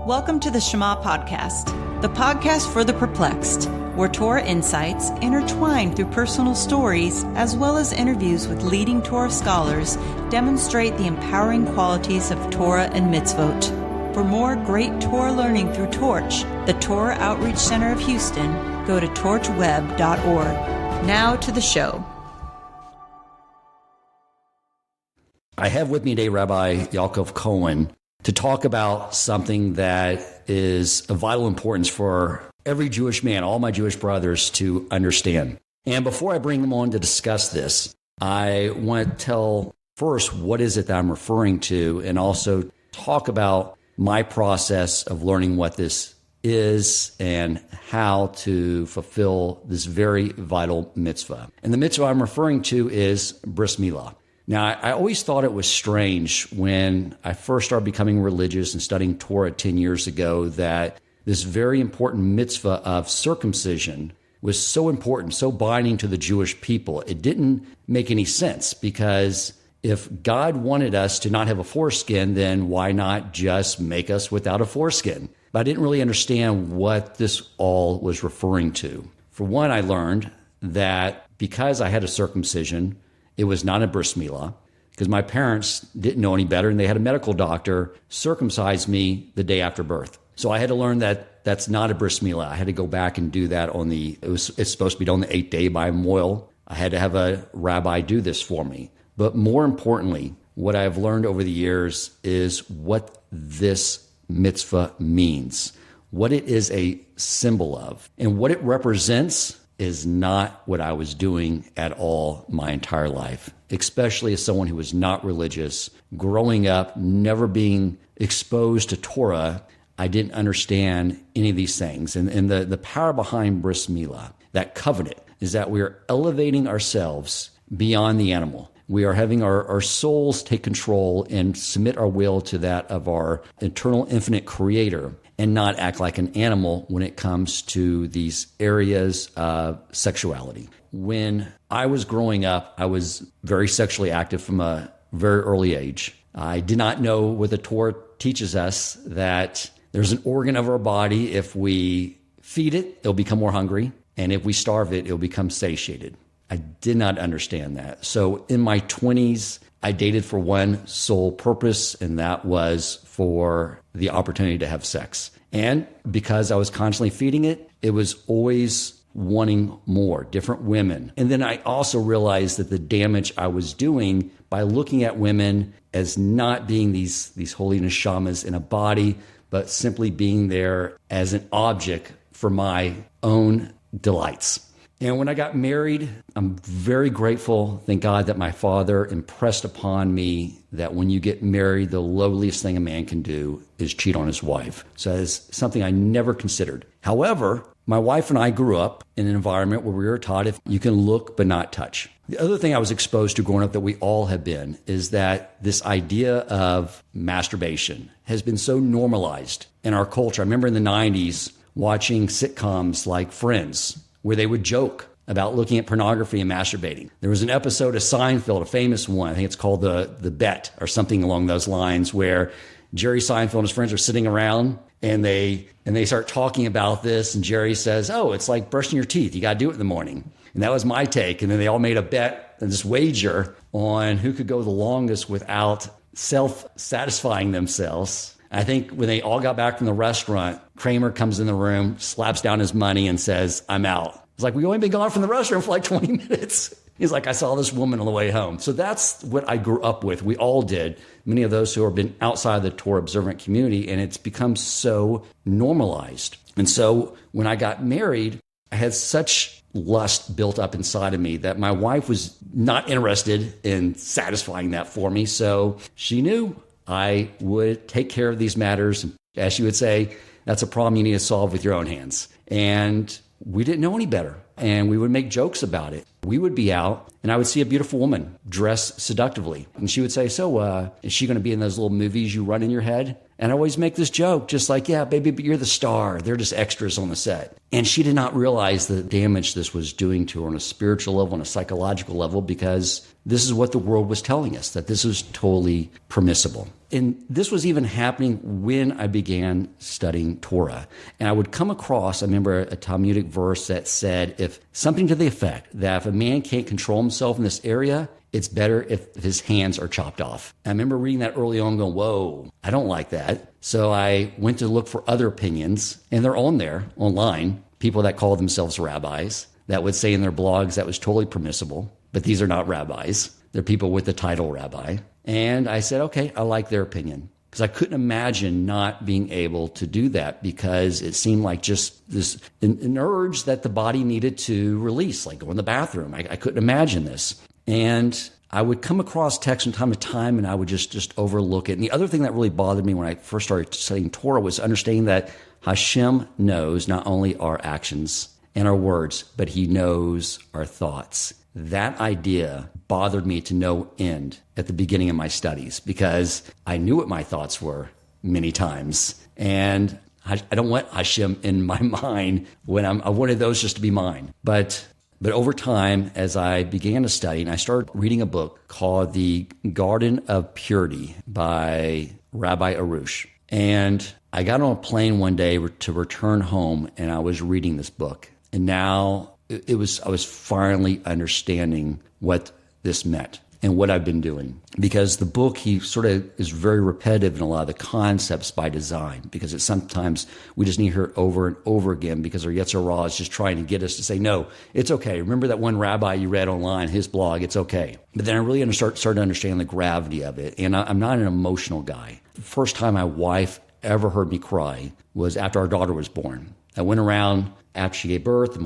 Welcome to the Shema podcast, the podcast for the perplexed, where Torah insights intertwined through personal stories as well as interviews with leading Torah scholars demonstrate the empowering qualities of Torah and mitzvot. For more great Torah learning through Torch, the Torah Outreach Center of Houston, go to torchweb.org. Now to the show. I have with me today Rabbi Yaakov Cohen to talk about something that is of vital importance for every Jewish man, all my Jewish brothers to understand. And before I bring them on to discuss this, I want to tell first what is it that I'm referring to, and also talk about my process of learning what this is and how to fulfill this very vital mitzvah. And the mitzvah I'm referring to is Bris Milah. Now, I always thought it was strange when I first started becoming religious and studying Torah 10 years ago that this very important mitzvah of circumcision was so important, so binding to the Jewish people. It didn't make any sense, because if God wanted us to not have a foreskin, then why not just make us without a foreskin? But I didn't really understand what this all was referring to. For one, I learned that because I had a circumcision, it was not a bris milah, because my parents didn't know any better, and they had a medical doctor circumcise me the day after birth. So I had to learn that that's not a bris milah. I had to go back and do that it's supposed to be done on the 8th day by moil. I had to have a rabbi do this for me. But more importantly, what I've learned over the years is what this mitzvah means, what it is a symbol of, and what it represents is not what I was doing at all my entire life, especially as someone who was not religious. Growing up, never being exposed to Torah, I didn't understand any of these things. And the power behind Bris Milah, that covenant, is that we are elevating ourselves beyond the animal. We are having our souls take control and submit our will to that of our eternal, infinite Creator, and not act like an animal when it comes to these areas of sexuality. When I was growing up, I was very sexually active from a very early age. I did not know what the Torah teaches us, that there's an organ of our body, if we feed it, it'll become more hungry, and if we starve it, it'll become satiated. I did not understand that. So in my 20s, I dated for one sole purpose, and that was for the opportunity to have sex. And because I was constantly feeding it, it was always wanting more, different women. And then I also realized that the damage I was doing by looking at women as not being these holy neshamas in a body, but simply being there as an object for my own delights. And when I got married, I'm very grateful, thank God, that my father impressed upon me that when you get married, the lowliest thing a man can do is cheat on his wife. So that's something I never considered. However, my wife and I grew up in an environment where we were taught if you can look but not touch. The other thing I was exposed to growing up that we all have been is that this idea of masturbation has been so normalized in our culture. I remember in the 90s watching sitcoms like Friends, where they would joke about looking at pornography and masturbating. There was an episode of Seinfeld, a famous one, I think it's called The Bet or something along those lines, where Jerry Seinfeld and his friends are sitting around and they start talking about this, and Jerry says, "Oh, it's like brushing your teeth. You got to do it in the morning." And that was my take. And then they all made a bet and this wager on who could go the longest without self-satisfying themselves. I think when they all got back from the restaurant, Kramer comes in the room, slaps down his money, and says, "I'm out." It's like, "We've only been gone from the restaurant for like 20 minutes. He's like, "I saw this woman on the way home." So that's what I grew up with. We all did. Many of those who have been outside the Torah observant community, and it's become so normalized. And so when I got married, I had such lust built up inside of me that my wife was not interested in satisfying that for me. So she knew I would take care of these matters. As she would say, that's a problem you need to solve with your own hands. And we didn't know any better. And we would make jokes about it. We would be out and I would see a beautiful woman dressed seductively. And she would say, "So, is she going to be in those little movies you run in your head?" And I always make this joke, just like, "Yeah, baby, but you're the star. They're just extras on the set." And she did not realize the damage this was doing to her on a spiritual level, on a psychological level, because this is what the world was telling us, that this was totally permissible. And this was even happening when I began studying Torah. And I would come across, I remember a Talmudic verse that said, if something to the effect that if a man can't control himself in this area, it's better if his hands are chopped off. I remember reading that early on going, whoa, I don't like that. So I went to look for other opinions, and they're on there online, people that call themselves rabbis that would say in their blogs that was totally permissible, but these are not rabbis. They're people with the title rabbi. And I said, okay, I like their opinion. Because I couldn't imagine not being able to do that because it seemed like just this an urge that the body needed to release, like go in the bathroom. I couldn't imagine this. And I would come across text from time to time and I would just overlook it. And the other thing that really bothered me when I first started studying Torah was understanding that Hashem knows not only our actions and our words, but he knows our thoughts. That idea bothered me to no end at the beginning of my studies because I knew what my thoughts were many times. And I don't want Hashem in my mind when I wanted those just to be mine. But over time, as I began to study, and I started reading a book called The Garden of Purity by Rabbi Arush. And I got on a plane one day to return home, and I was reading this book. And now I was finally understanding what this meant and what I've been doing. Because the book, he sort of is very repetitive in a lot of the concepts by design, because it's sometimes we just need to hear it over and over again because our Yetzer Hara is just trying to get us to say, no, it's okay. Remember that one rabbi you read online, his blog, it's okay. But then I really started to understand the gravity of it. And I'm not an emotional guy. The first time my wife ever heard me cry was after our daughter was born. I went around after she gave birth,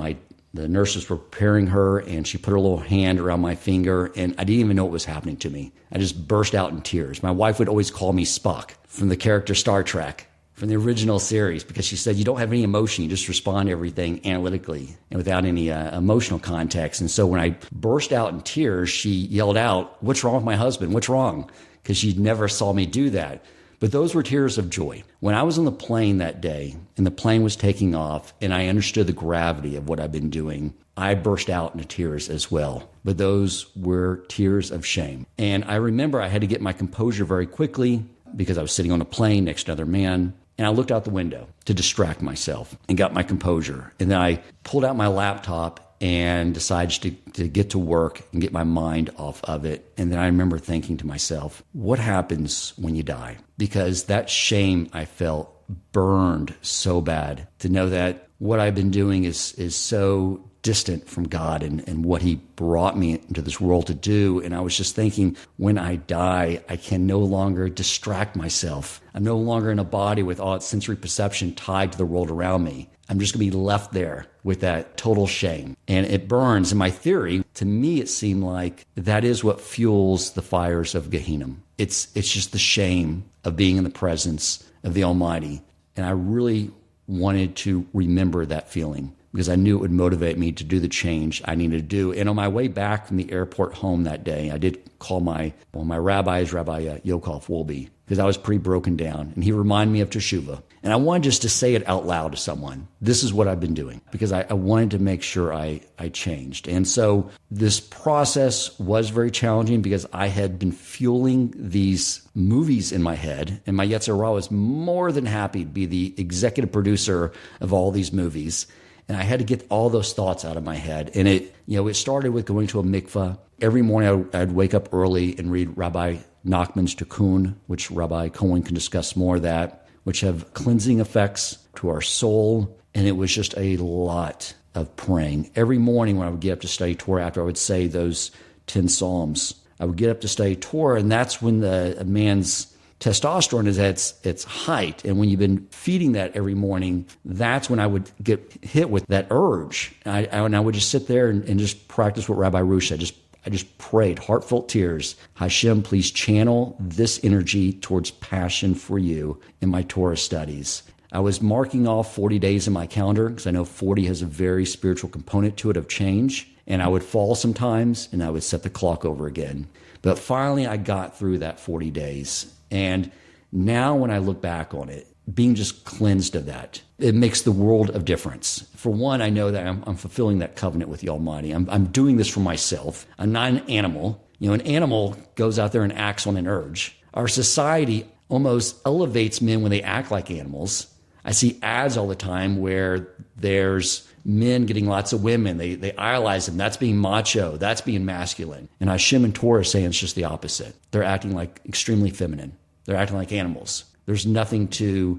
the nurses were preparing her, and she put her little hand around my finger, and I didn't even know what was happening to me. I just burst out in tears. My wife would always call me Spock from the character Star Trek, from the original series, because she said, you don't have any emotion. You just respond to everything analytically and without any emotional context. And so when I burst out in tears, she yelled out, what's wrong with my husband? What's wrong? Because she never saw me do that. But those were tears of joy. When I was on the plane that day and the plane was taking off and I understood the gravity of what I've been doing, I burst out into tears as well. But those were tears of shame. And I remember I had to get my composure very quickly because I was sitting on a plane next to another man. And I looked out the window to distract myself and got my composure. And then I pulled out my laptop and decided to get to work and get my mind off of it. And then I remember thinking to myself, what happens when you die? Because that shame I felt burned so bad to know that what I've been doing is so distant from God and what he brought me into this world to do. And I was just thinking, when I die, I can no longer distract myself. I'm no longer in a body with all its sensory perception tied to the world around me. I'm just going to be left there with that total shame. And it burns. In my theory, to me, it seemed like that is what fuels the fires of Gehenna. It's just the shame of being in the presence of the Almighty. And I really wanted to remember that feeling because I knew it would motivate me to do the change I needed to do. And on my way back from the airport home that day, I did call my rabbis, Rabbi Yaakov Wolbe, because I was pretty broken down. And he reminded me of Teshuvah. And I wanted just to say it out loud to someone. This is what I've been doing, because I wanted to make sure I changed. And so this process was very challenging because I had been fueling these movies in my head. And my Yetzer Hara was more than happy to be the executive producer of all these movies. And I had to get all those thoughts out of my head. And it started with going to a mikvah. Every morning I'd wake up early and read Rabbi Nachman's Tikkun, which Rabbi Cohen can discuss more of that, which have cleansing effects to our soul. And it was just a lot of praying. Every morning when I would get up to study Torah, after I would say those 10 Psalms, I would get up to study Torah, and that's when a man's testosterone is at its height. And when you've been feeding that every morning, that's when I would get hit with that urge. And I would just sit there and just practice what Rabbi Arush said. I just prayed, heartfelt tears. Hashem, please channel this energy towards passion for you in my Torah studies. I was marking off 40 days in my calendar because I know 40 has a very spiritual component to it of change. And I would fall sometimes and I would set the clock over again. But finally, I got through that 40 days. And now when I look back on it, being just cleansed of that, it makes the world of difference. For one, I know that I'm fulfilling that covenant with the Almighty. I'm doing this for myself. I'm not an animal. An animal goes out there and acts on an urge. Our society almost elevates men when they act like animals. I see ads all the time where there's men getting lots of women. They idolize them. That's being macho. That's being masculine. And Hashem and Torah is saying it's just the opposite. They're acting like extremely feminine. They're acting like animals. There's nothing to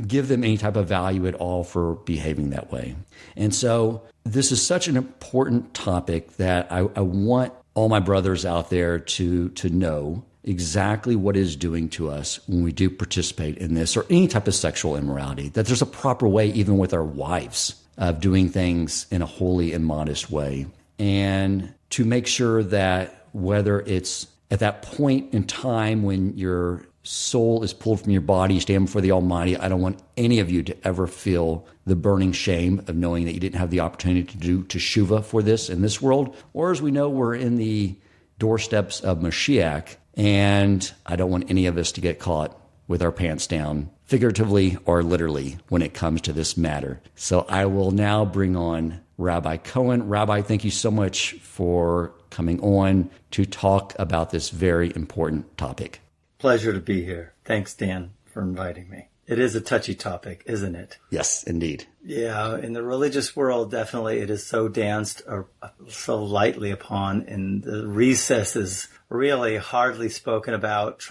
give them any type of value at all for behaving that way. And so this is such an important topic that I want all my brothers out there to know exactly what it is doing to us when we do participate in this or any type of sexual immorality, that there's a proper way, even with our wives, of doing things in a holy and modest way. And to make sure that whether it's at that point in time when your soul is pulled from your body, you stand before the Almighty, I don't want any of you to ever feel the burning shame of knowing that you didn't have the opportunity to do teshuvah for this in this world. Or as we know, we're in the doorsteps of Mashiach, and I don't want any of us to get caught with our pants down, figuratively or literally, when it comes to this matter. So I will now bring on Rabbi Cohen. Rabbi, thank you so much for coming on to talk about this very important topic. Pleasure to be here. Thanks, Dan, for inviting me. It is a touchy topic, isn't it? Yes, indeed. Yeah, in the religious world, definitely it is so danced or so lightly upon, and the recesses really hardly spoken about,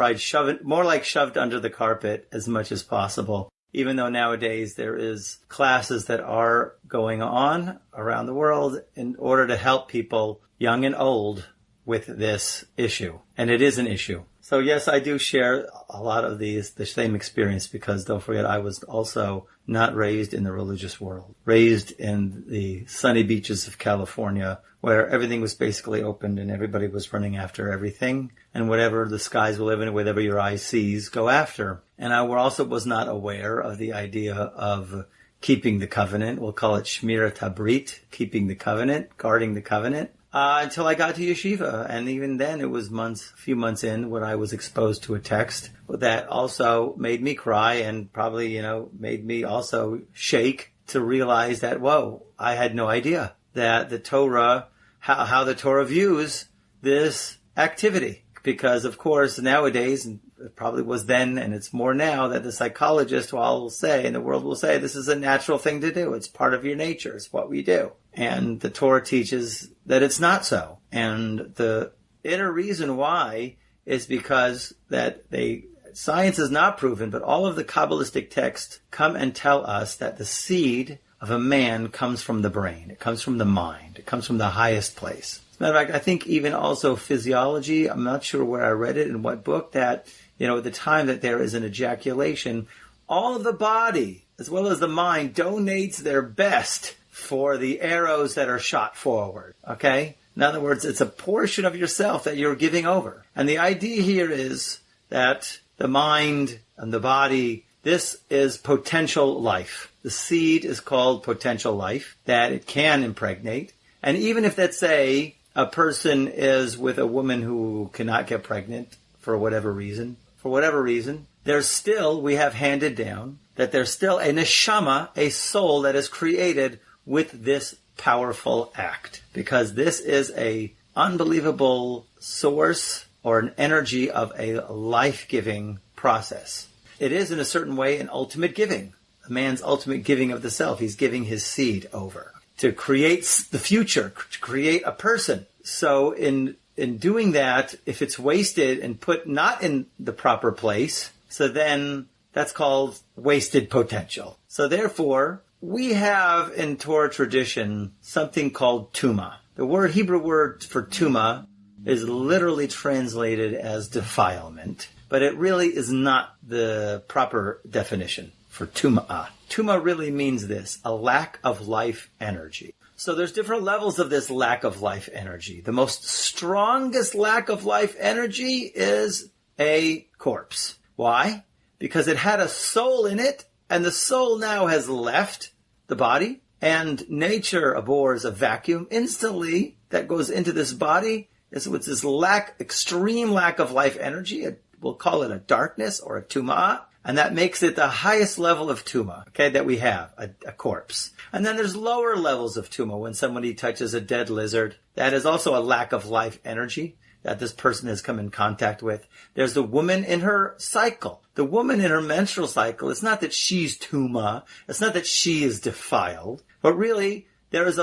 more like shoved under the carpet as much as possible. Even though nowadays there is classes that are going on around the world in order to help people, young and old, with this issue. And it is an issue. So yes, I do share a lot of the same experience, because don't forget, I was also not raised in the religious world, raised in the sunny beaches of California, where everything was basically open and everybody was running after everything, and whatever the skies will live in, whatever your eye sees, go after. And I also was not aware of the idea of keeping the covenant. We'll call it Shmirat Habrit, keeping the covenant, guarding the covenant. Until I got to yeshiva. And even then it was a few months in when I was exposed to a text that also made me cry and probably, made me also shake to realize that, whoa, I had no idea that the Torah, how the Torah views this activity. Because of course nowadays, and it probably was then and it's more now, that the psychologist will say, and the world will say, this is a natural thing to do. It's part of your nature. It's what we do. And the Torah teaches that it's not so. And the inner reason why is because that science is not proven, but all of the Kabbalistic texts come and tell us that the seed of a man comes from the brain. It comes from the mind. It comes from the highest place. As a matter of fact, I think even also physiology, I'm not sure where I read it, in what book, that, at the time that there is an ejaculation, all of the body, as well as the mind, donates their best for the arrows that are shot forward, okay? In other words, it's a portion of yourself that you're giving over. And the idea here is that the mind and the body, this is potential life. The seed is called potential life, that it can impregnate. And even if, let's say, a person is with a woman who cannot get pregnant for whatever reason, there's still, we have handed down, that there's still a neshama, a soul that is created with this powerful act, because this is a unbelievable source or an energy of a life-giving process. It is in a certain way an ultimate giving, a man's ultimate giving of the self. He's giving his seed over to create the future, to create a person. So in doing that, if it's wasted and put not in the proper place, so then that's called wasted potential. So therefore, we have in Torah tradition something called tuma. The Hebrew word for tuma is literally translated as defilement, but it really is not the proper definition for tuma. Tuma really means this, a lack of life energy. So there's different levels of this lack of life energy. The most strongest lack of life energy is a corpse. Why? Because it had a soul in it, and the soul now has left the body, and nature abhors a vacuum. Instantly, that goes into this body is with this extreme lack of life energy. We'll call it a darkness or a tumah, and that makes it the highest level of tumah, okay, that we have, a corpse. And then there's lower levels of tumah. When somebody touches a dead lizard, that is also a lack of life energy. that this person has come in contact with. There's the woman in her cycle. The woman in her menstrual cycle, it's not that she's tuma, it's not that she is defiled, but really there was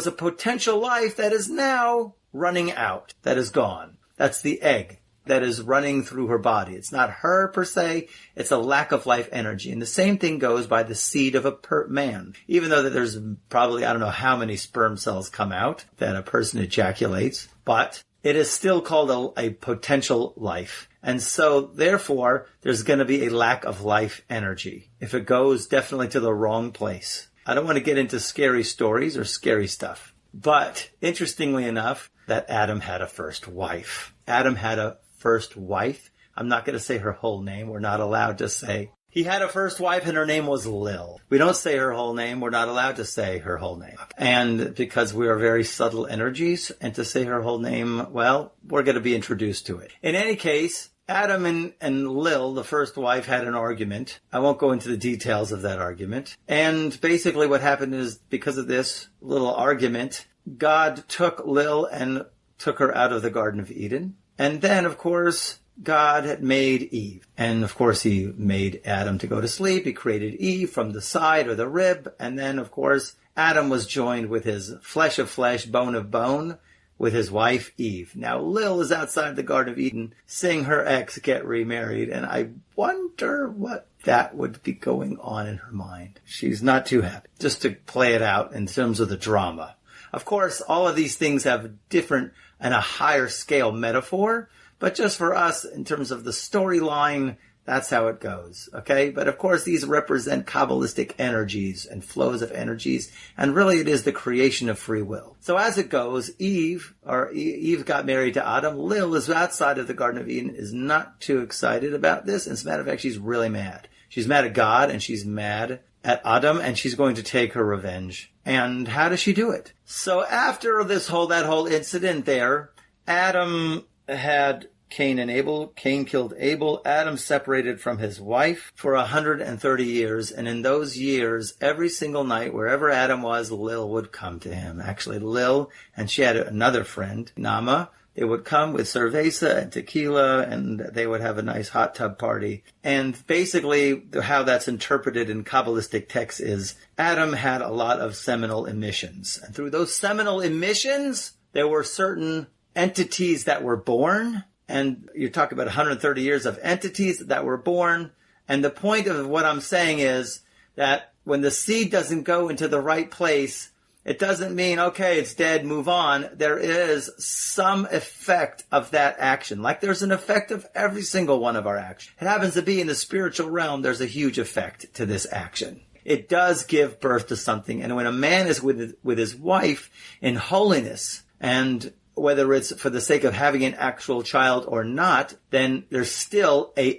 a potential life that is now running out, that is gone. That's the egg that is running through her body. It's not her per se, it's a lack of life energy. And the same thing goes by the seed of a man. Even though that there's probably, I don't know how many sperm cells come out that a person ejaculates, but it is still called a potential life. And so, therefore, there's going to be a lack of life energy if it goes definitely to the wrong place. I don't want to get into scary stories or scary stuff. But, interestingly enough, that Adam had a first wife. Adam had a first wife. I'm not going to say her whole name. We're not allowed to say. He had a first wife and her name was Lil. We don't say her whole name. We're not allowed to say her whole name. And because we are very subtle energies, and to say her whole name, well, we're going to be introduced to it. In any case, Adam and Lil, the first wife, had an argument. I won't go into the details of that argument. And basically what happened is, because of this little argument, God took Lil and took her out of the Garden of Eden. And then, of course, God had made Eve. And, of course, he made Adam to go to sleep. He created Eve from the side or the rib. And then, of course, Adam was joined with his flesh of flesh, bone of bone, with his wife Eve. Now, Lil is outside the Garden of Eden, seeing her ex get remarried. And I wonder what that would be going on in her mind. She's not too happy. Just to play it out in terms of the drama. Of course, all of these things have different and a higher scale metaphor, but just for us, in terms of the storyline, that's how it goes, okay? But of course, these represent Kabbalistic energies and flows of energies, and really it is the creation of free will. So as it goes, Eve got married to Adam. Lil is outside of the Garden of Eden, is not too excited about this. As a matter of fact, she's really mad. She's mad at God, and she's mad at Adam, and she's going to take her revenge. And how does she do it? So after that whole incident there, Adam had Cain and Abel. Cain killed Abel. Adam separated from his wife for 130 years. And in those years, every single night, wherever Adam was, Lil would come to him. Actually, Lil, and she had another friend, Nama. They would come with cerveza and tequila, and they would have a nice hot tub party. And basically, how that's interpreted in Kabbalistic texts is Adam had a lot of seminal emissions. And through those seminal emissions, there were certain entities that were born. And you talk about 130 years of entities that were born. And the point of what I'm saying is that when the seed doesn't go into the right place, it doesn't mean, okay, it's dead, move on. There is some effect of that action. Like there's an effect of every single one of our actions. It happens to be in the spiritual realm, there's a huge effect to this action. It does give birth to something. And when a man is with his wife in holiness, and whether it's for the sake of having an actual child or not, then there's still a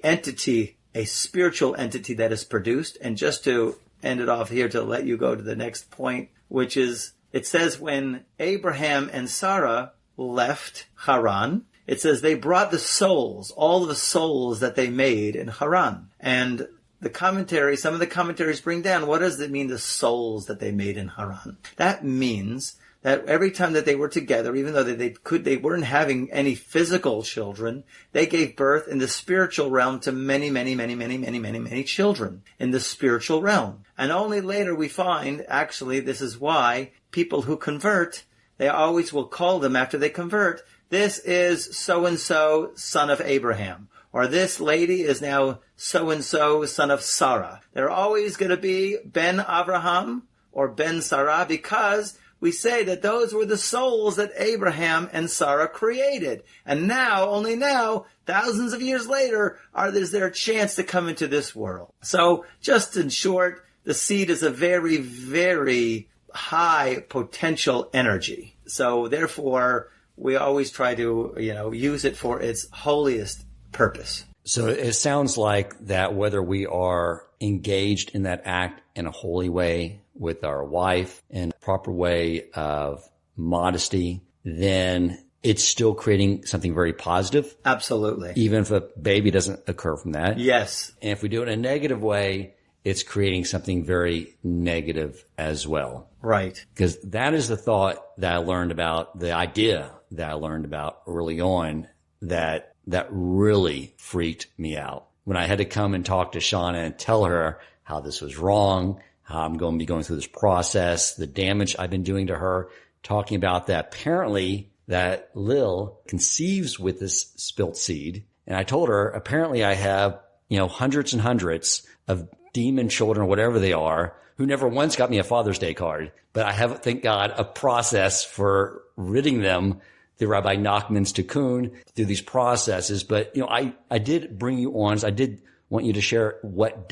spiritual entity that is produced. And just to end it off here, to let you go to the next point, which is, it says when Abraham and Sarah left Haran, it says they brought the souls, all the souls that they made in Haran. And some of the commentaries bring down, what does it mean, the souls that they made in Haran? That means that every time that they were together, even though they weren't having any physical children, they gave birth in the spiritual realm to many, many, many, many, many, many, many children in the spiritual realm. And only later we find, actually, this is why people who convert, they always will call them after they convert, this is so-and-so, son of Abraham. Or this lady is now so-and-so, son of Sarah. They're always going to be Ben Abraham or Ben Sarah, because we say that those were the souls that Abraham and Sarah created. And now, only now, thousands of years later, is there a chance to come into this world. So, just in short, the seed is a very, very high potential energy. So, therefore, we always try to, use it for its holiest purpose. So it sounds like that whether we are engaged in that act in a holy way with our wife, in a proper way of modesty, then it's still creating something very positive. Absolutely. Even if a baby doesn't occur from that. Yes. And if we do it in a negative way, it's creating something very negative as well. Right. Because that is the thought that I learned about, the idea that I learned about early on that really freaked me out. When I had to come and talk to Shauna and tell her how this was wrong, how I'm going to be going through this process, the damage I've been doing to her, talking about that apparently that Lil conceives with this spilt seed. And I told her, apparently I have, hundreds and hundreds of demon children, whatever they are, who never once got me a Father's Day card. But I have, thank God, a process for ridding them through Rabbi Nachman's Tikkun, through these processes. But, I did bring you on. I did want you to share what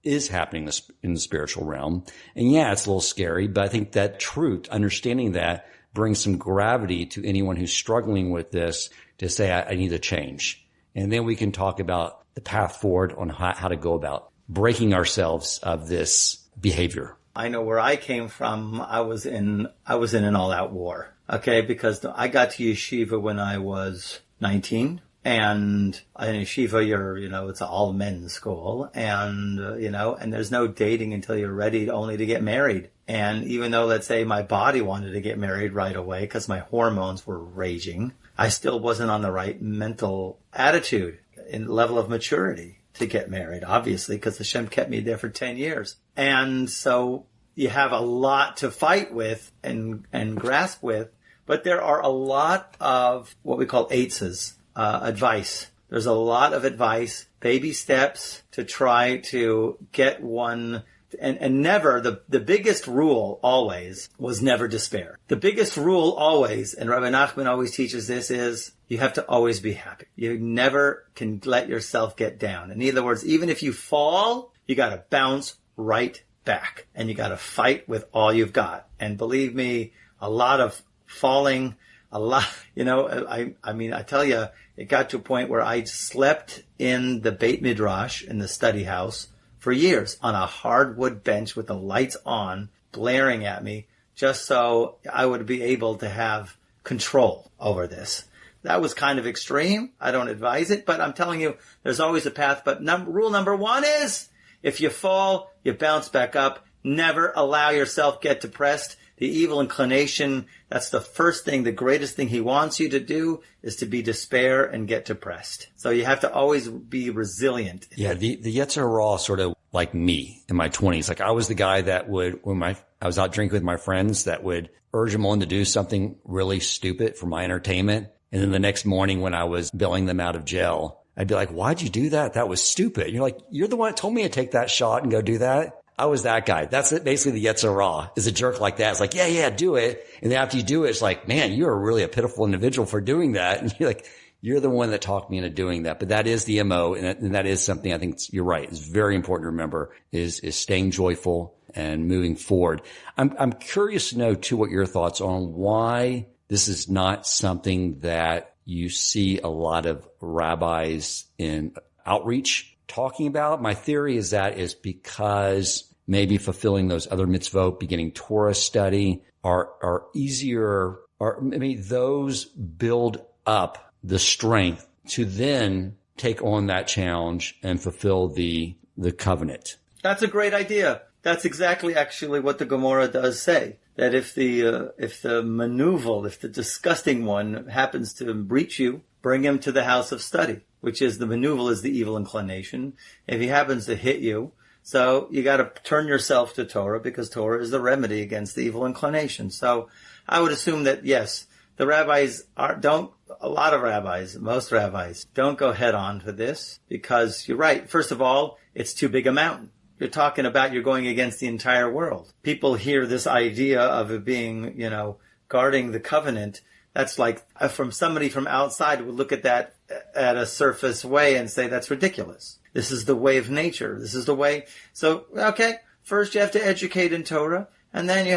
is happening in the spiritual realm. And yeah, it's a little scary, but I think that truth, understanding that, brings some gravity to anyone who's struggling with this to say, I need to change. And then we can talk about the path forward on how to go about breaking ourselves of this behavior. I know where I came from. I was in an all-out war. Okay, because I got to yeshiva when I was 19, and in yeshiva, it's an all-men's school, and and there's no dating until you're ready only to get married. And even though, let's say, my body wanted to get married right away because my hormones were raging, I still wasn't on the right mental attitude and level of maturity to get married, obviously, because Hashem kept me there for 10 years. And so you have a lot to fight with and grasp with, but there are a lot of what we call eitzes, advice. There's a lot of advice, baby steps to try to get one. And never, the biggest rule always was never despair. The biggest rule always, and Rabbi Nachman always teaches this, is you have to always be happy. You never can let yourself get down. In other words, even if you fall, you got to bounce right back. And you got to fight with all you've got. And believe me, a lot of falling, I tell you, it got to a point where I slept in the Beit Midrash, in the study house, for years on a hardwood bench with the lights on, blaring at me, just so I would be able to have control over this. That was kind of extreme. I don't advise it, but I'm telling you, there's always a path. But rule number one is, if you fall, you bounce back up. Never allow yourself get depressed. The evil inclination, that's the first thing, the greatest thing he wants you to do is to be despair and get depressed. So you have to always be resilient. Yeah, the Yetzer Hara sort of like me in my 20s. Like I was the guy that would, when I was out drinking with my friends, that would urge them on to do something really stupid for my entertainment. And then the next morning when I was bailing them out of jail, I'd be like, why'd you do that? That was stupid. And you're like, you're the one that told me to take that shot and go do that. I was that guy. That's it. Basically the Yetzer Hara is a jerk like that. It's like, yeah, do it. And then after you do it, it's like, man, you're really a pitiful individual for doing that. And you're like, you're the one that talked me into doing that. But that is the MO. And that is something I think you're right. It's very important to remember is staying joyful and moving forward. I'm curious to know too, what your thoughts on why this is not something that you see a lot of rabbis in outreach talking about. My theory is that is because maybe fulfilling those other mitzvot, beginning Torah study, are easier, or maybe those build up the strength to then take on that challenge and fulfill the covenant. That's a great idea. That's exactly actually what the Gemara does say. That if the maneuver, if the disgusting one happens to breach you, bring him to the house of study, which is the maneuver is the evil inclination. If he happens to hit you, so you got to turn yourself to Torah because Torah is the remedy against the evil inclination. So I would assume that yes, the rabbis most rabbis don't go head on to this because you're right. First of all, it's too big a mountain. You're talking about you're going against the entire world. People hear this idea of it being, guarding the covenant. That's like from somebody from outside would look at that at a surface way and say that's ridiculous. This is the way of nature. This is the way. So, okay, first you have to educate in Torah, and then they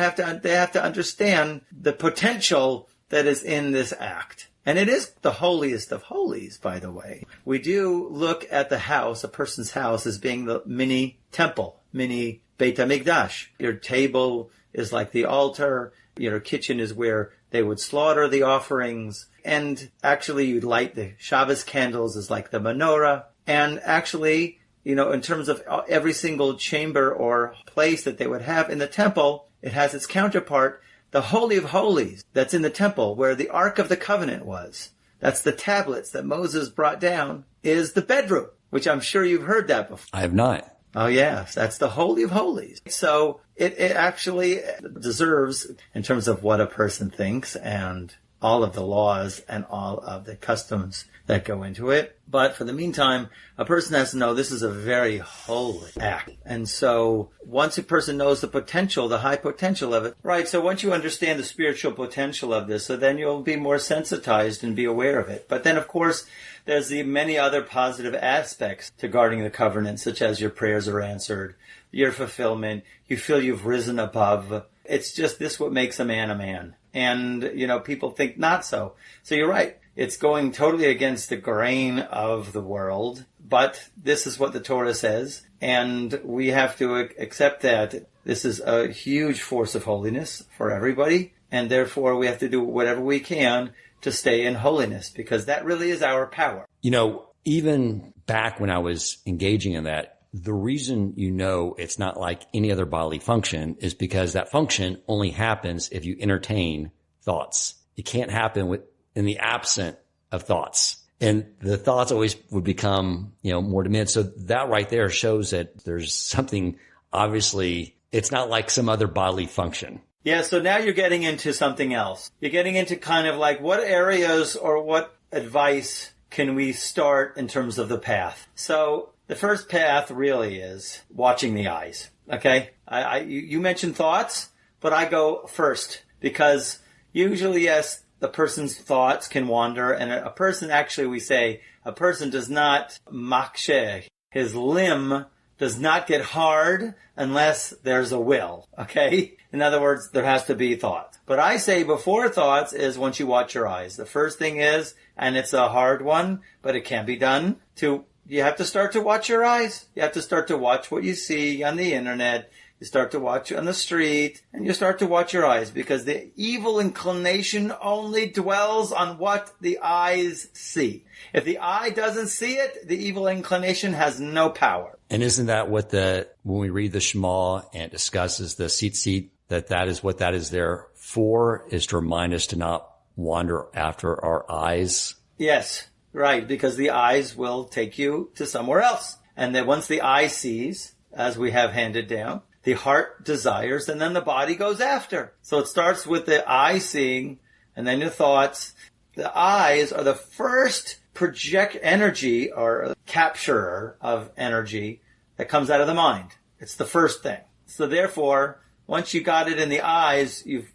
have to understand the potential that is in this act. And it is the holiest of holies, by the way. We do look at the house, a person's house, as being the mini temple, mini Beit HaMikdash. Your table is like the altar. Your kitchen is where they would slaughter the offerings. And actually, you'd light the Shabbos candles as like the menorah. And actually, in terms of every single chamber or place that they would have in the temple, it has its counterpart, the Holy of Holies that's in the temple where the Ark of the Covenant was. That's the tablets that Moses brought down, is the bedroom, which I'm sure you've heard that before. I have not. Oh, yes. That's the Holy of Holies. So it actually deserves, in terms of what a person thinks and all of the laws and all of the customs that go into it. But for the meantime, a person has to know this is a very holy act. And so once a person knows the potential, the high potential of it, right, so once you understand the spiritual potential of this, so then you'll be more sensitized and be aware of it. But then, of course, there's the many other positive aspects to guarding the covenant, such as your prayers are answered, your fulfillment, you feel you've risen above. It's just this what makes a man a man. And, people think not so. So you're right. It's going totally against the grain of the world, but this is what the Torah says, and we have to accept that this is a huge force of holiness for everybody, and therefore we have to do whatever we can to stay in holiness, because that really is our power. Even back when I was engaging in that, the reason it's not like any other bodily function is because that function only happens if you entertain thoughts. It can't happen in the absence of thoughts. And the thoughts always would become, more diminished. So that right there shows that there's something, obviously, it's not like some other bodily function. Yeah, so now you're getting into something else. You're getting into kind of like what areas or what advice can we start in terms of the path. So the first path really is watching the eyes. Okay? You mentioned thoughts, but I go first because usually, yes, the person's thoughts can wander, and a person, actually, we say, a person does not makshe. His limb does not get hard unless there's a will, okay? In other words, there has to be thought. But I say before thoughts is once you watch your eyes. The first thing is, and it's a hard one, but it can be done, you have to start to watch your eyes. You have to start to watch what you see on the internet. You start to watch on the street, and you start to watch your eyes, because the evil inclination only dwells on what the eyes see. If the eye doesn't see it, the evil inclination has no power. And isn't that what when we read the Shema and it discusses the tzitzit, that is what that is there for, is to remind us to not wander after our eyes? Yes, right, because the eyes will take you to somewhere else. And then once the eye sees, as we have handed down, the heart desires, and then the body goes after. So it starts with the eye seeing, and then your thoughts. The eyes are the first project energy or capturer of energy that comes out of the mind. It's the first thing. So therefore, once you got it in the eyes, you've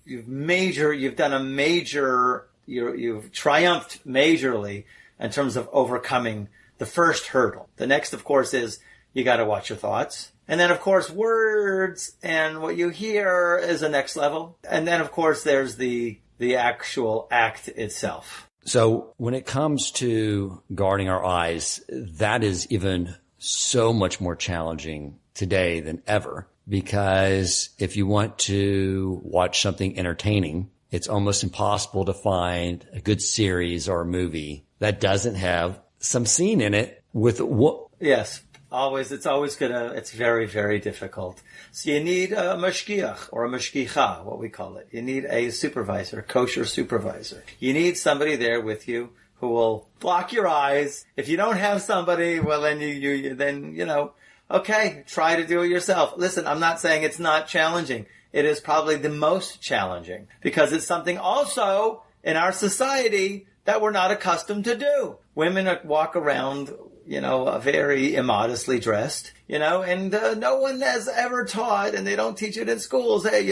triumphed majorly in terms of overcoming the first hurdle. The next, of course, is you got to watch your thoughts. And then, of course, words and what you hear is the next level. And then, of course, there's the actual act itself. So when it comes to guarding our eyes, that is even so much more challenging today than ever. Because if you want to watch something entertaining, it's almost impossible to find a good series or a movie that doesn't have some scene in it with what? Yes. It's very, very difficult. So you need a mashgiach or a mashgicha, what we call it. You need a supervisor, a kosher supervisor. You need somebody there with you who will block your eyes. If you don't have somebody, well, then okay, try to do it yourself. Listen, I'm not saying it's not challenging. It is probably the most challenging because it's something also in our society that we're not accustomed to do. Women walk around very immodestly dressed, and no one has ever taught, and they don't teach it in schools. Hey,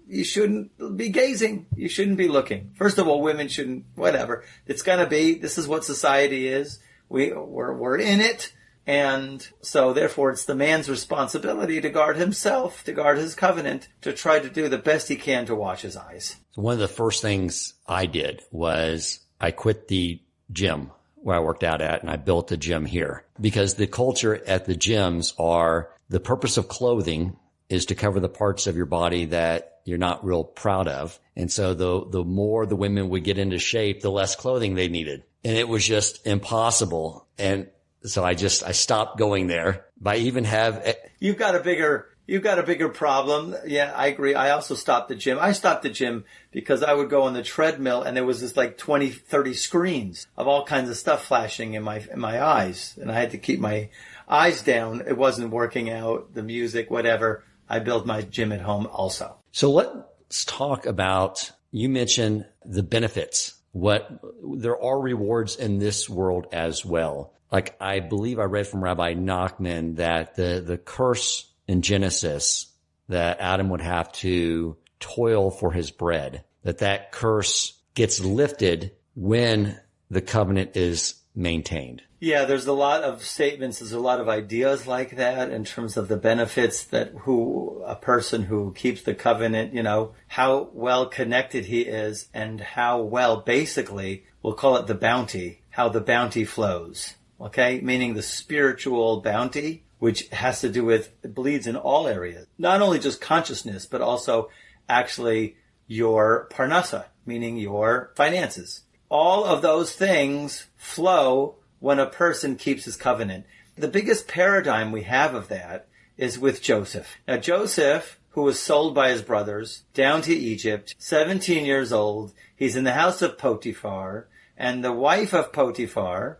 you shouldn't be gazing. You shouldn't be looking. First of all, women shouldn't, whatever. It's going to be, this is what society is. We're in it. And so therefore it's the man's responsibility to guard himself, to guard his covenant, to try to do the best he can to watch his eyes. So one of the first things I did was I quit the gym where I worked out at, and I built a gym here because the culture at the gyms the purpose of clothing is to cover the parts of your body that you're not real proud of. And so the more the women would get into shape, the less clothing they needed. And it was just impossible. And So I stopped going there. But I even have... You've got a bigger problem. Yeah, I agree. I also stopped the gym. I stopped the gym because I would go on the treadmill and there was this like 20, 30 screens of all kinds of stuff flashing in my eyes. And I had to keep my eyes down. It wasn't working out, the music, whatever. I built my gym at home also. So let's talk about, you mentioned the benefits. There are rewards in this world as well. Like I believe I read from Rabbi Nachman that the curse in Genesis that Adam would have to toil for his bread, that curse gets lifted when the covenant is maintained. Yeah, there's a lot of statements, there's a lot of ideas like that in terms of the benefits that a person who keeps the covenant, how well connected he is and how well, basically, we'll call it the bounty, how the bounty flows. Okay? Meaning the spiritual bounty, which has to do with, it bleeds in all areas. Not only just consciousness, but also actually your parnasa, meaning your finances. All of those things flow when a person keeps his covenant. The biggest paradigm we have of that is with Joseph. Now, Joseph, who was sold by his brothers down to Egypt, 17 years old, he's in the house of Potiphar, and the wife of Potiphar,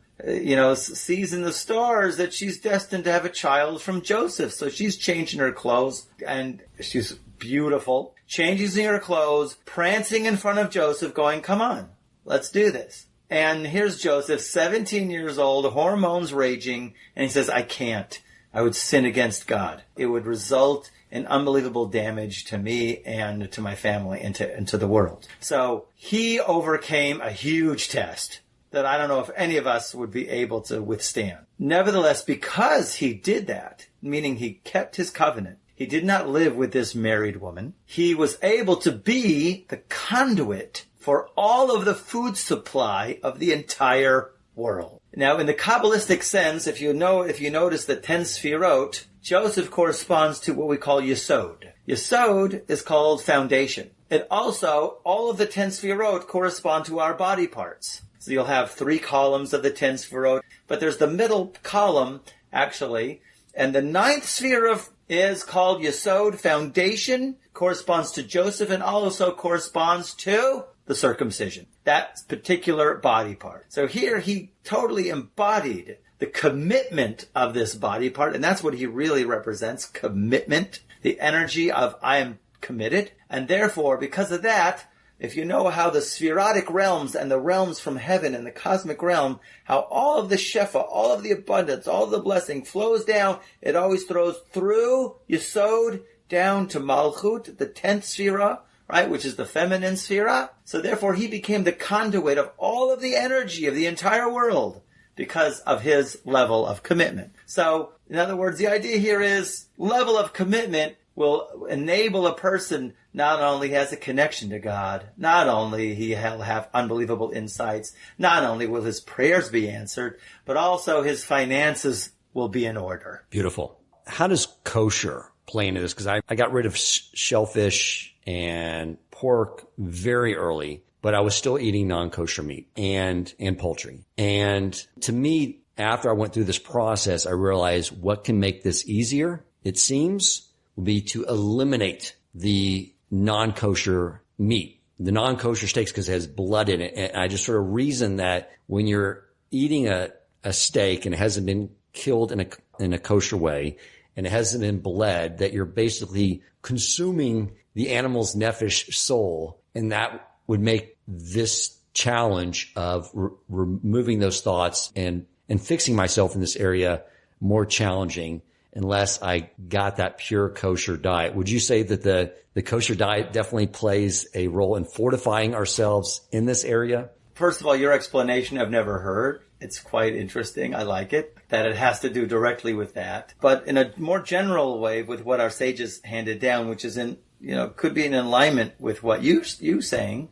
sees in the stars that she's destined to have a child from Joseph. So she's changing her clothes, and she's beautiful, changing her clothes, prancing in front of Joseph, going, come on, let's do this. And here's Joseph, 17 years old, hormones raging, and he says, I can't. I would sin against God. It would result in unbelievable damage to me and to my family and to the world. So he overcame a huge test that I don't know if any of us would be able to withstand. Nevertheless, because he did that, meaning he kept his covenant, he did not live with this married woman, he was able to be the conduit for all of the food supply of the entire world. Now, in the Kabbalistic sense, if you notice the 10 Sfirot, Joseph corresponds to what we call Yesod. Yesod is called foundation. It also, all of the 10 Sfirot correspond to our body parts. So you'll have 3 columns of the 10 Sfirot, but there's the middle column, actually, and the 9th Sfirah is called Yesod, foundation, corresponds to Joseph, and also corresponds to the circumcision, that particular body part. So here he totally embodied the commitment of this body part, and that's what he really represents, commitment, the energy of I am committed, and therefore, because of that, if you know how the spherotic realms and the realms from heaven and the cosmic realm, how all of the shefa, all of the abundance, all of the blessing flows down, it always throws through Yesod down to Malchut, the 10th Sphira, right, which is the feminine Sphira. So therefore he became the conduit of all of the energy of the entire world because of his level of commitment. So, in other words, the idea here is level of commitment will enable a person not only has a connection to God, not only he'll have unbelievable insights, not only will his prayers be answered, but also his finances will be in order. Beautiful. How does kosher play into this? Because I got rid of shellfish and pork very early, but I was still eating non-kosher meat and poultry. And to me, after I went through this process, I realized what can make this easier, it seems, would be to eliminate the non-kosher meat, the non-kosher steaks, because it has blood in it. And I just sort of reason that when you're eating a steak and it hasn't been killed in a kosher way and it hasn't been bled, that you're basically consuming the animal's nephesh soul. And that would make this challenge of removing those thoughts and fixing myself in this area more challenging unless I got that pure kosher diet. Would you say that the kosher diet definitely plays a role in fortifying ourselves in this area? First of all, your explanation I've never heard. It's quite interesting. I like it, that it has to do directly with that. But in a more general way with what our sages handed down, which is could be in alignment with what you saying.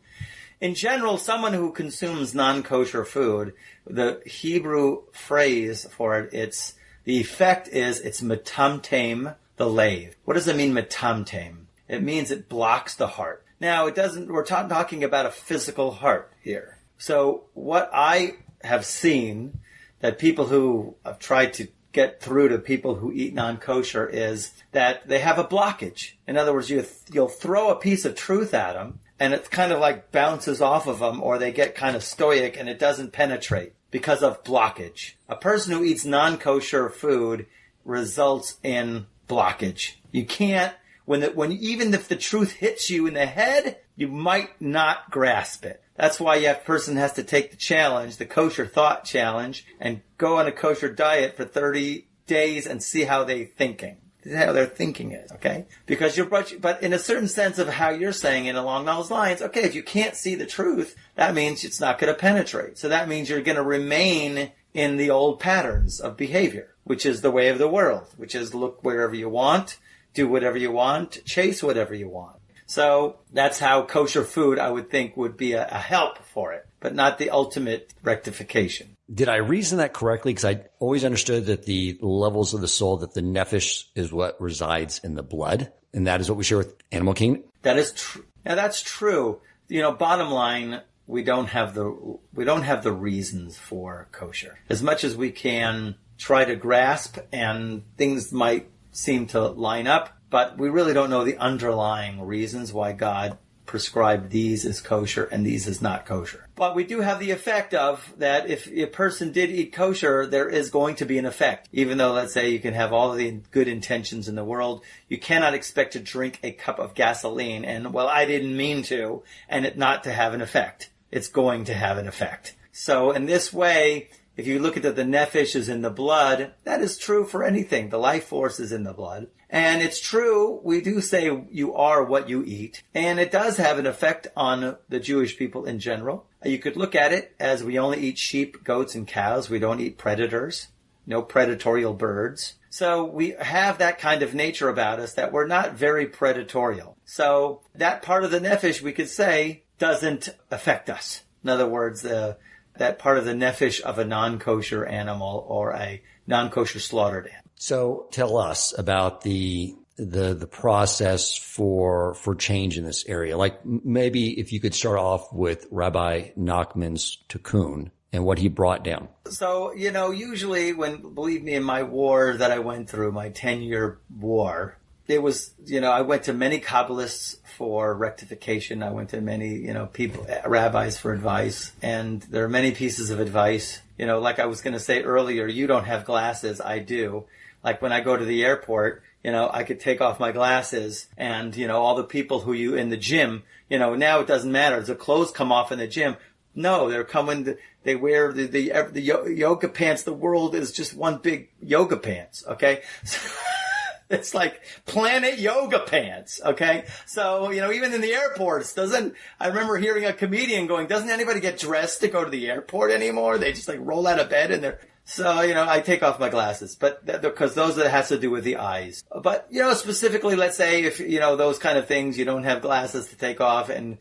In general, someone who consumes non-kosher food, the Hebrew phrase for it, the effect is it's metamtem the lave. What does it mean, metamtem? It means it blocks the heart. Now, we're talking about a physical heart here. So what I have seen that people who have tried to get through to people who eat non-kosher is that they have a blockage. In other words, you'll throw a piece of truth at them, and it kind of like bounces off of them, or they get kind of stoic and it doesn't penetrate because of blockage. A person who eats non-kosher food results in blockage. You can't, even if the truth hits you in the head, you might not grasp it. That's why a person has to take the challenge, the kosher thought challenge, and go on a kosher diet for 30 days and see how they're thinking. How their thinking is, okay? Because but in a certain sense of how you're saying it along those lines, okay, if you can't see the truth, that means it's not going to penetrate. So that means you're going to remain in the old patterns of behavior, which is the way of the world, which is look wherever you want, do whatever you want, chase whatever you want. So that's how kosher food, I would think, would be a help for it, but not the ultimate rectification. Did I reason that correctly? Because I always understood that the levels of the soul, that the nefesh is what resides in the blood, and that is what we share with animal kingdom. That is true. Yeah, that's true. Bottom line, we don't have the reasons for kosher. As much as we can try to grasp, and things might seem to line up, but we really don't know the underlying reasons why God prescribed these as kosher and these as not kosher. But we do have the effect of that if a person did eat kosher, there is going to be an effect. Even though, let's say, you can have all of the good intentions in the world, you cannot expect to drink a cup of gasoline and, well, I didn't mean to, and it not to have an effect. It's going to have an effect. So in this way, if you look at the nefesh is in the blood, that is true for anything. The life force is in the blood. And it's true, we do say you are what you eat. And it does have an effect on the Jewish people in general. You could look at it as we only eat sheep, goats, and cows. We don't eat predators, no predatorial birds. So we have that kind of nature about us that we're not very predatorial. So that part of the nefesh, we could say, doesn't affect us. In other words, that part of the nefesh of a non-kosher animal or a non-kosher slaughtered animal. So tell us about the process for change in this area. Like maybe if you could start off with Rabbi Nachman's tikkun and what he brought down. So, usually believe me, in my war that I went through, my 10-year war, it was, I went to many Kabbalists for rectification. I went to many, rabbis for advice. And there are many pieces of advice. Like I was going to say earlier, you don't have glasses. I do. Like when I go to the airport, I could take off my glasses and, all the people who you in the gym, now it doesn't matter. The clothes come off in the gym. No, they wear the yoga pants. The world is just one big yoga pants. Okay. It's like Planet Yoga pants, okay? So, even in the airports, I remember hearing a comedian going, doesn't anybody get dressed to go to the airport anymore? They just roll out of bed and so, I take off my glasses, but because those that has to do with the eyes. But, specifically, let's say if, those kind of things, you don't have glasses to take off and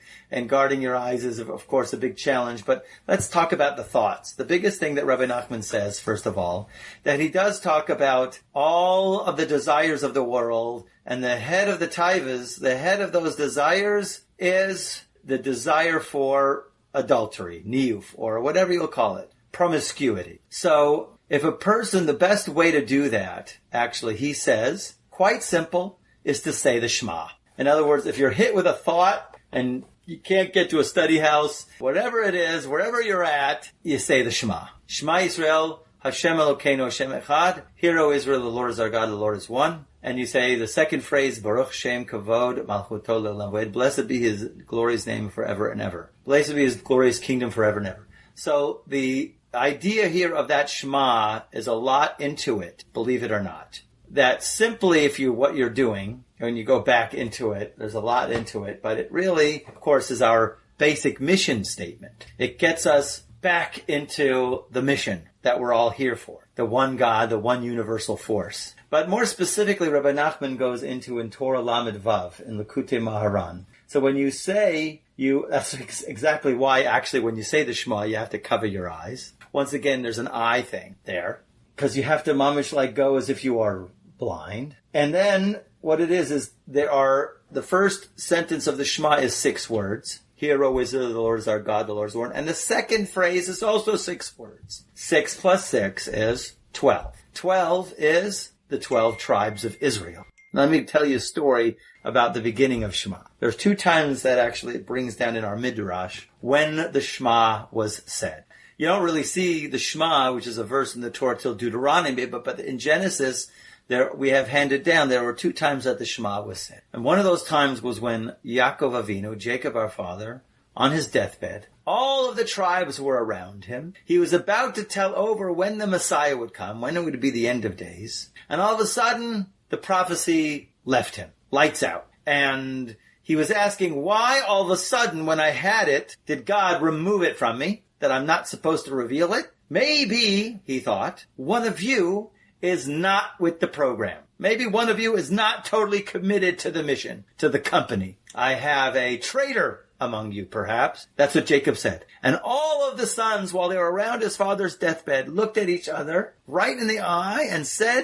guarding your eyes is, of course, a big challenge. But let's talk about the thoughts. The biggest thing that Rabbi Nachman says, first of all, that he does talk about all of the desires of the world, and the head of the taivas, the head of those desires is the desire for adultery, niyuf, or whatever you'll call it. Promiscuity. So if a person, the best way to do that, actually, he says, quite simple, is to say the Shema. In other words, if you're hit with a thought and you can't get to a study house, whatever it is, wherever you're at, you say the Shema. Shema Yisrael, Hashem Elokeinu Hashem Echad. Hear, O Israel, the Lord is our God, the Lord is one. And you say the second phrase, Baruch Shem Kavod Malchuto Le'olam Va'ed. Blessed be His glorious name forever and ever. Blessed be His glorious kingdom forever and ever. So the idea here of that Shema is a lot into it, believe it or not. That simply, what you're doing, when you go back into it, there's a lot into it, but it really, of course, is our basic mission statement. It gets us back into the mission that we're all here for. The one God, the one universal force. But more specifically, Rabbi Nachman goes into in Torah Lamed Vav, in Likutei Maharan. So when you say, that's exactly why, actually, when you say the Shema, you have to cover your eyes. Once again, there's an eye thing there. Because you have to mamish go as if you are blind. And then what it is the first sentence of the Shema is 6 words. Hear, O Israel, the Lord is our God, the Lord is one. And the second phrase is also 6 words. 6 plus 6 is 12. 12 is the 12 tribes of Israel. Let me tell you a story about the beginning of Shema. There's 2 times that actually it brings down in our Midrash when the Shema was said. You don't really see the Shema, which is a verse in the Torah till Deuteronomy, but in Genesis, there we have handed down, there were 2 times that the Shema was said. And one of those times was when Yaakov Avinu, Jacob our father, on his deathbed, all of the tribes were around him. He was about to tell over when the Messiah would come, when it would be the end of days. And all of a sudden, the prophecy left him. Lights out. And he was asking, why all of a sudden, when I had it, did God remove it from me? That I'm not supposed to reveal it? Maybe, he thought, one of you is not with the program. Maybe one of you is not totally committed to the mission, to the company. I have a traitor among you, perhaps. That's what Jacob said. And all of the sons, while they were around his father's deathbed, looked at each other right in the eye and said,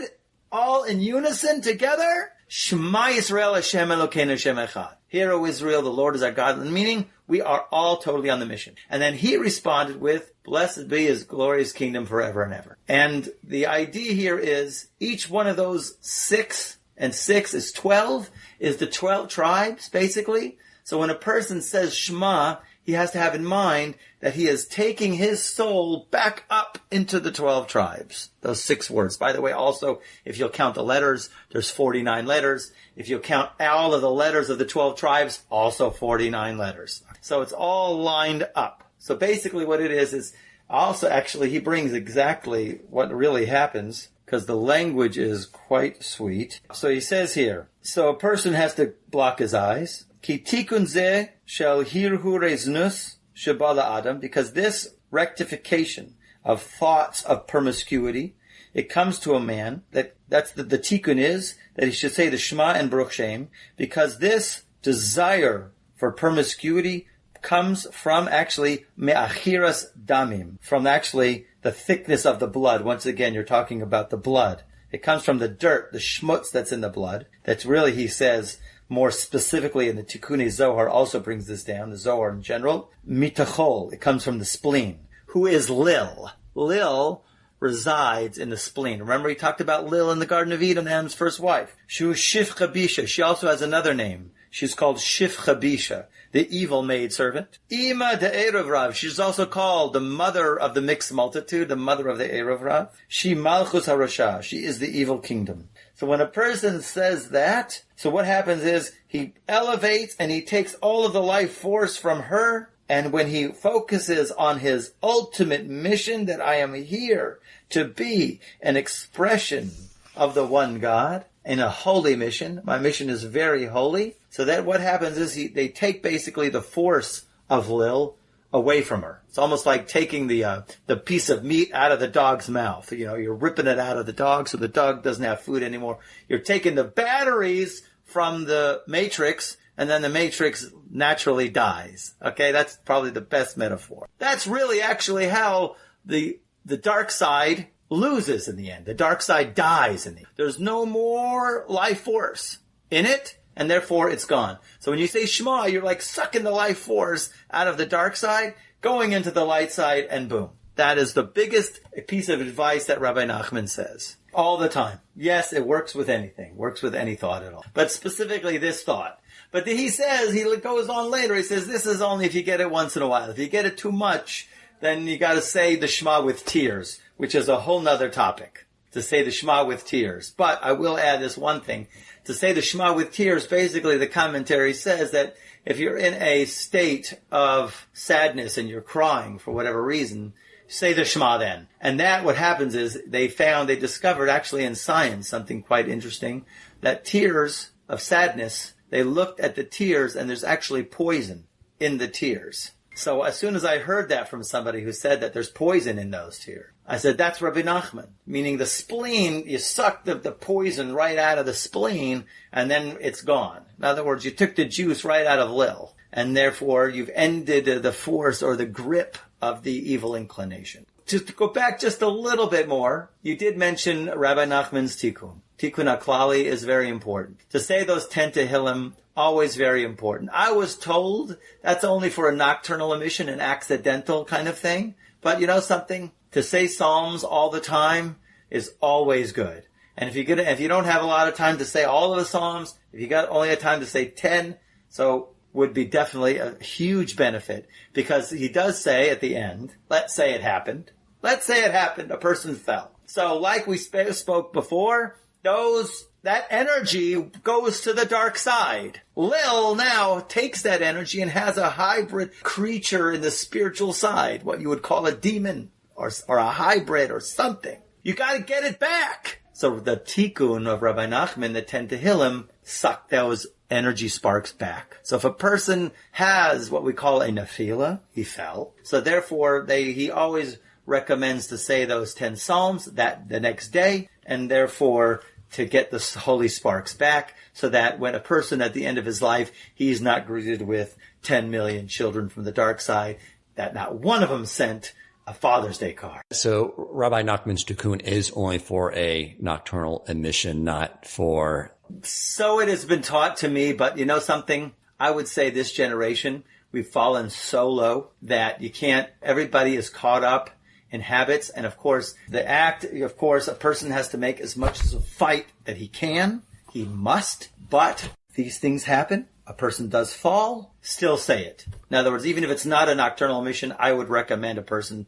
all in unison together, Shema Yisrael Hashem Elokeinu Hashem Echad. Hear, O Israel, the Lord is our God. Meaning, we are all totally on the mission. And then he responded with, blessed be his glorious kingdom forever and ever. And the idea here is, each one of those 6, and 6 is 12, is the 12 tribes, basically. So when a person says Shema, he has to have in mind that he is taking his soul back up into the 12 tribes. Those 6 words. By the way, also, if you'll count the letters, there's 49 letters. If you count all of the letters of the 12 tribes, also 49 letters. So it's all lined up. So basically what it is also actually he brings exactly what really happens, because the language is quite sweet. So he says here, so a person has to block his eyes. Ki tikun zeh shel hirhu reznus shebala adam, because this rectification of thoughts of promiscuity, it comes to a man, that's the tikkun is, that he should say the Shema and Baruch Shem, because this desire for promiscuity comes from actually me'achiras damim, from actually the thickness of the blood. Once again, you're talking about the blood. It comes from the dirt, the schmutz that's in the blood. That's really, he says, more specifically in the Tikkun Zohar also brings this down, the Zohar in general. Mitachol, it comes from the spleen. Who is Lil? Lil resides in the spleen. Remember he talked about Lil in the Garden of Eden, Adam's first wife. Shu Shifcha Bisha. She also has another name. She's called Shifcha Bisha, the evil maidservant. Ima de Erev Rav. She's also called the mother of the mixed multitude, the mother of the Erev Rav. She Malchus HaRasha. She is the evil kingdom. So when a person says that, so what happens is he elevates and he takes all of the life force from her. And when he focuses on his ultimate mission, that I am here to be an expression of the one God in a holy mission. My mission is very holy. So that what happens is they take basically the force of Lil away from her. It's almost like taking the piece of meat out of the dog's mouth. You know, you're ripping it out of the dog so the dog doesn't have food anymore. You're taking the batteries from the matrix, and then the matrix naturally dies. Okay, that's probably the best metaphor. That's really actually how the dark side loses in the end. The dark side dies in the end. There's no more life force in it, and therefore it's gone. So when you say Shema, you're like sucking the life force out of the dark side, going into the light side, and boom. That is the biggest piece of advice that Rabbi Nachman says all the time. Yes, it works with anything, works with any thought at all, but specifically this thought. But he says, he goes on later, he says, this is only if you get it once in a while. If you get it too much, then you got to say the Shema with tears, which is a whole nother topic, to say the Shema with tears. But I will add this one thing. To say the Shema with tears, basically the commentary says that if you're in a state of sadness and you're crying for whatever reason, say the Shema then. And that what happens is they discovered actually in science something quite interesting, that tears of sadness, they looked at the tears and there's actually poison in the tears. So as soon as I heard that from somebody who said that there's poison in those tears, I said, that's Rabbi Nachman. Meaning the spleen, you suck the poison right out of the spleen and then it's gone. In other words, you took the juice right out of Lil. And therefore you've ended the force or the grip of the evil inclination. just to go back just a little bit more, you did mention Rabbi Nachman's tikkun. Tikkun HaKlali is very important. To say those 10 Tehillim, always very important. I was told that's only for a nocturnal emission, an accidental kind of thing. But you know something? To say Psalms all the time is always good. And if you don't have a lot of time to say all of the Psalms, if you got only a time to say 10, so would be definitely a huge benefit, because he does say at the end, let's say it happened. Let's say it happened. A person fell. So like we spoke before, that energy goes to the dark side. Lil now takes that energy and has a hybrid creature in the spiritual side, what you would call a demon or a hybrid or something. You got to get it back. So the tikkun of Rabbi Nachman, the 10 Tehillim, suck those energy sparks back. So if a person has what we call a nefila, he fell. So therefore, he always recommends to say those 10 Psalms that the next day, and therefore to get the holy sparks back, so that when a person at the end of his life, he's not greeted with 10 million children from the dark side, that not one of them sent a Father's Day card. So Rabbi Nachman's tikkun is only for a nocturnal emission, not for... So it has been taught to me, but you know something? I would say this generation, we've fallen so low that you can't, everybody is caught up in habits. And of course, a person has to make as much as a fight that he can. He must, but these things happen. A person does fall, still say it. In other words, even if it's not a nocturnal emission, I would recommend a person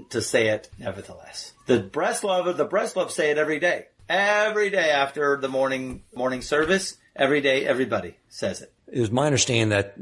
to say it nevertheless. The Breslov say it every day. Every day after the morning service, every day everybody says it. It was my understanding that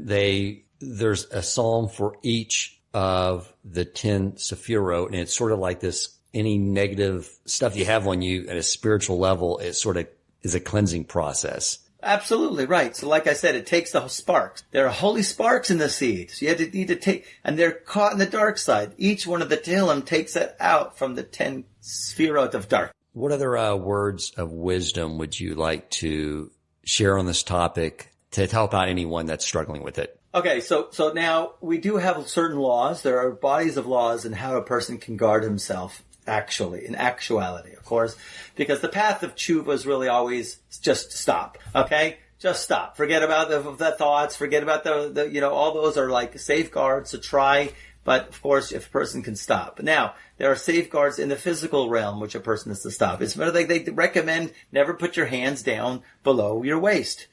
there's a psalm for each of the 10 Sephirot, and it's sort of like this, any negative stuff you have on you at a spiritual level, it sort of is a cleansing process. Absolutely right. So like I said, it takes the sparks. There are holy sparks in the seed. So you need to take, and they're caught in the dark side. Each one of the Tehillim takes it out from the 10 Sefirot of dark. What other words of wisdom would you like to share on this topic to help out anyone that's struggling with it? Okay, so now we do have certain laws. There are bodies of laws in how a person can guard himself in actuality, of course, because the path of tshuva is really always just stop, okay? Just stop. Forget about the thoughts, forget about all those are like safeguards to try, but of course, if a person can stop. Now, there are safeguards in the physical realm which a person has to stop. It's like they recommend never put your hands down below your waist.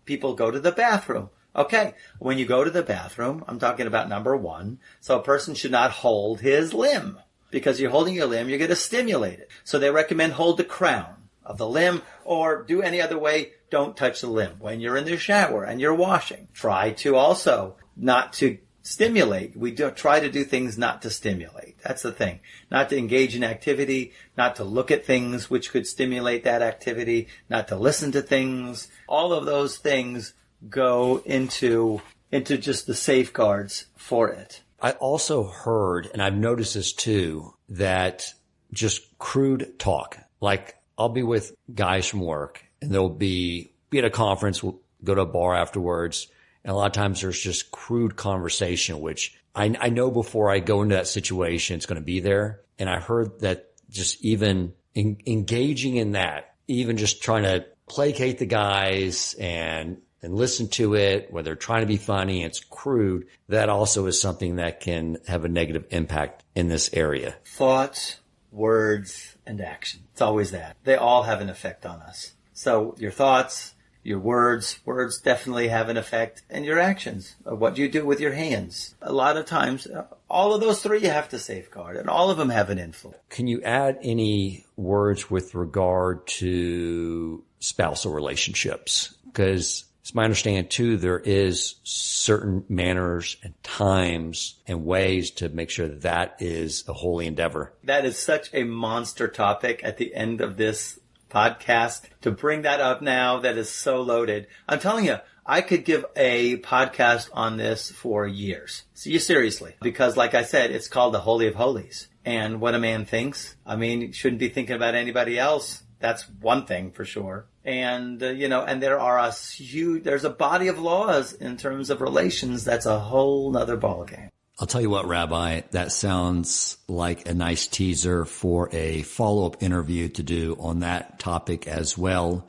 People go to the bathroom. Okay, when you go to the bathroom, I'm talking about number 1, so a person should not hold his limb. Because you're holding your limb, you're going to stimulate it. So they recommend hold the crown of the limb, or do any other way, don't touch the limb. When you're in the shower and you're washing, try to also not to stimulate. We do try to do things not to stimulate. That's the thing. Not to engage in activity, not to look at things which could stimulate that activity, not to listen to things. All of those things go into just the safeguards for it. I also heard, and I've noticed this too, that just crude talk, like I'll be with guys from work and they'll be at a conference, we'll go to a bar afterwards. And a lot of times there's just crude conversation, which I know before I go into that situation, it's going to be there. And I heard that just even engaging in that, even just trying to placate the guys and listen to it, where they're trying to be funny, it's crude, that also is something that can have a negative impact in this area. Thoughts, words, and action. It's always that. They all have an effect on us. So your thoughts, your words definitely have an effect, and your actions, what you do with your hands. A lot of times, all of those 3 you have to safeguard, and all of them have an influence. Can you add any words with regard to spousal relationships? Because it's my understanding too, there is certain manners and times and ways to make sure that is a holy endeavor. That is such a monster topic at the end of this podcast. To bring that up now, that is so loaded. I'm telling you, I could give a podcast on this for years. See, seriously. Because like I said, it's called the Holy of Holies. And what a man thinks, you shouldn't be thinking about anybody else. That's one thing for sure. And, and there's a body of laws in terms of relations. That's a whole nother ballgame. I'll tell you what, Rabbi, that sounds like a nice teaser for a follow-up interview to do on that topic as well.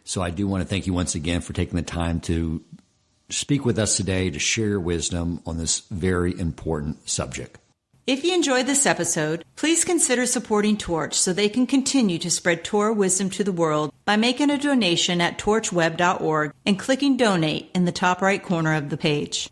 So I do want to thank you once again for taking the time to speak with us today to share your wisdom on this very important subject. If you enjoyed this episode, please consider supporting Torch so they can continue to spread Torah wisdom to the world by making a donation at torchweb.org and clicking donate in the top right corner of the page.